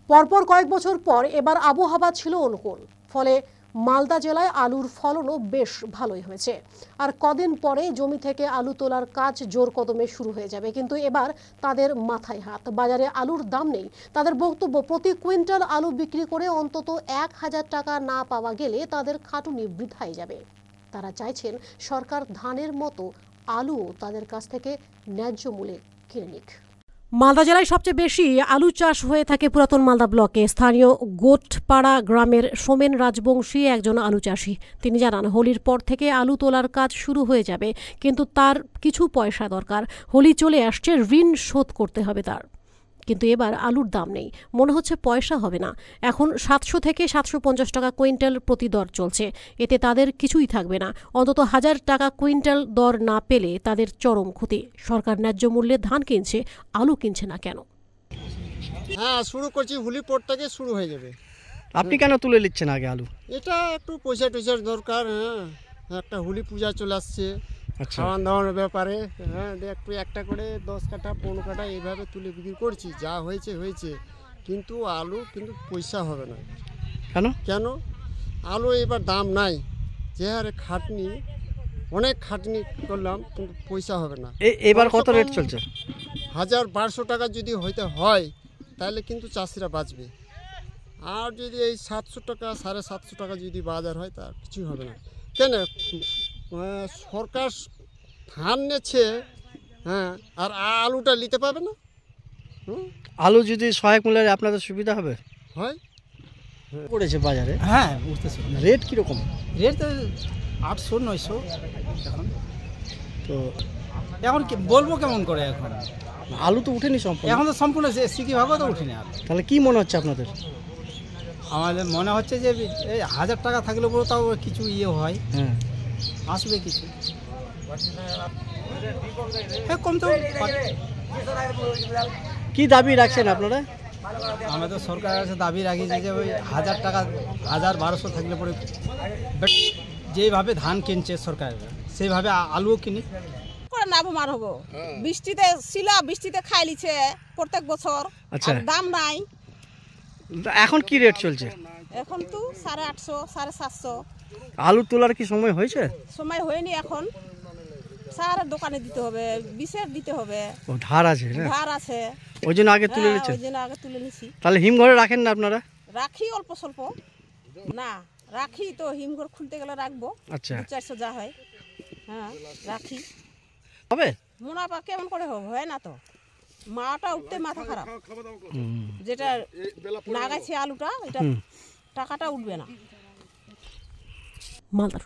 পরপর কয়েক বছর পর এবার আবহাওয়া ছিল অনুকূল, ফলে মালদা জেলায় আলুর ফলনও বেশ ভালোই হয়েছে। আর কদিন পরে জমি থেকে আলু তোলার কাজ জোর কদমে শুরু হয়ে যাবে। কিন্তু এবার তাদের মাথায় হাত, বাজারে আলুর দাম নেই। তাদের বক্তব্য, প্রতি কুইন্টাল আলু বিক্রি করে অন্তত 1000 টাকা না পাওয়া গেলে তাদের খাটুনি বৃথাই যাবে। তারা চাইছেন সরকার ধানের মতো আলু তাদের কাছ থেকে ন্যায্য মূল্যে কিনে নিক। মালদা জেলায় সবচেয়ে বেশি আলু চাষ হয়ে থাকে পুরাতন মালদা ব্লকে। স্থানীয় গোটপাড়া গ্রামের সোমেন রাজবংশী একজন আলু চাষি। তিনি জানান, হোলির পর থেকে আলু তোলার কাজ শুরু হয়ে যাবে, কিন্তু তার কিছু পয়সা দরকার। হোলি চলে আসছে, ঋণ শোধ করতে হবে তার। কিন্তু এবার আলুর দাম নেই, মনে হচ্ছে পয়সা হবে না। এখন 700 থেকে 750 টাকা কুইন্টাল প্রতি দর চলছে। এতে তাদের কিছুই থাকবে না। অন্তত 1000 টাকা কুইন্টাল দর না পেলে তাদের চরম ক্ষতি। সরকার ন্যায্য মূল্যে ধান কিনছে, আলু কিনছে না কেন? হ্যাঁ, শুরু করছি, হোলির পর থেকে শুরু হয়ে যাবে। আপনি কেন তুলে নিচ্ছেন আগে আলু? এটা একটু পয়সা টয়সার দরকার। হ্যাঁ, একটা হোলি পূজা চলে আসছে, আচ্ছা, খাওয়ান দাওয়ানোর ব্যাপারে। হ্যাঁ, একটু একটা করে 10 কাঠা 15 কাঠা এইভাবে তুলে বিক্রি করছি। যা হয়েছে হয়েছে, কিন্তু আলু কিন্তু পয়সা হবে না। কেন আলু এবার দাম নাই। যে হারে খাটনি, অনেক খাটনি করলাম, কিন্তু পয়সা হবে না। এবার কত রেট চলছে? 1200 টাকা যদি হইতে হয় তাহলে কিন্তু চাষিরা বাঁচবে। আর যদি এই 700 টাকা 750 টাকা যদি বাজার হয়, তা কিছুই হবে না। কেন সরকার ধান নিচ্ছে, হ্যাঁ, আর আলুটা নিতে পারবে না। আলু যদি সহায়ক মূল্যে আপনাদের সুবিধা হবে হয় পড়েছে বাজারে। হ্যাঁ, উঠতেছে। রেট কীরকম? রেট তো 800-900 এখন। তো এখন কি বলবো কেমন করে? এখন আলু তো উঠেনি সম্পূর্ণ। এখন তো সম্পূর্ণ সিকি ভাগও তো উঠিনি। আর তাহলে কি মনে হচ্ছে আপনাদের? আমাদের মনে হচ্ছে যে এই 1000 টাকা থাকলে পরে তাও কিছু হয়। হ্যাঁ, আসবে কিছু। হ্যাঁ, কম তো কি দাবি রাখছেন আপনারা? আমাদের সরকারের কাছে দাবি রাখিয়েছে যে ওই 1000 টাকা 1200 থাকলে পরে যেভাবে ধান কিনছে সরকার, সেইভাবে আলুও কিনি করে নাভমার হবো। বৃষ্টিতে বৃষ্টিতে খাই লিছে প্রত্যেক বছর। আচ্ছা, দাম নাই। এখন কি রেট চলছে? এখন তো 850 750। আলু তোলার কি সময় হয়েছে? সময় হয়নি। এখন সারা দোকানে দিতে হবে, বিষের দিতে হবে। ও, ধার আছে না? ধার আছে, ওই জন্য আগে তুলে নিচ্ছেন। ওই জন্য আগে তুলে নিছি। তাহলে হিমঘরে রাখেন না আপনারা? রাখি অল্প স্বল্প, না রাখি তো হিমঘর খুলতে গেলে রাখবো। আচ্ছা, 400 যা হয়। হ্যাঁ, রাখি। হবে মুনাফা কেমন করে হবে? হয় না তো। মাটা উঠতে মাথা খারাপ। যেটা লাগাইছে আলুটা, এটা টাকাটা উঠবে না। মালদা।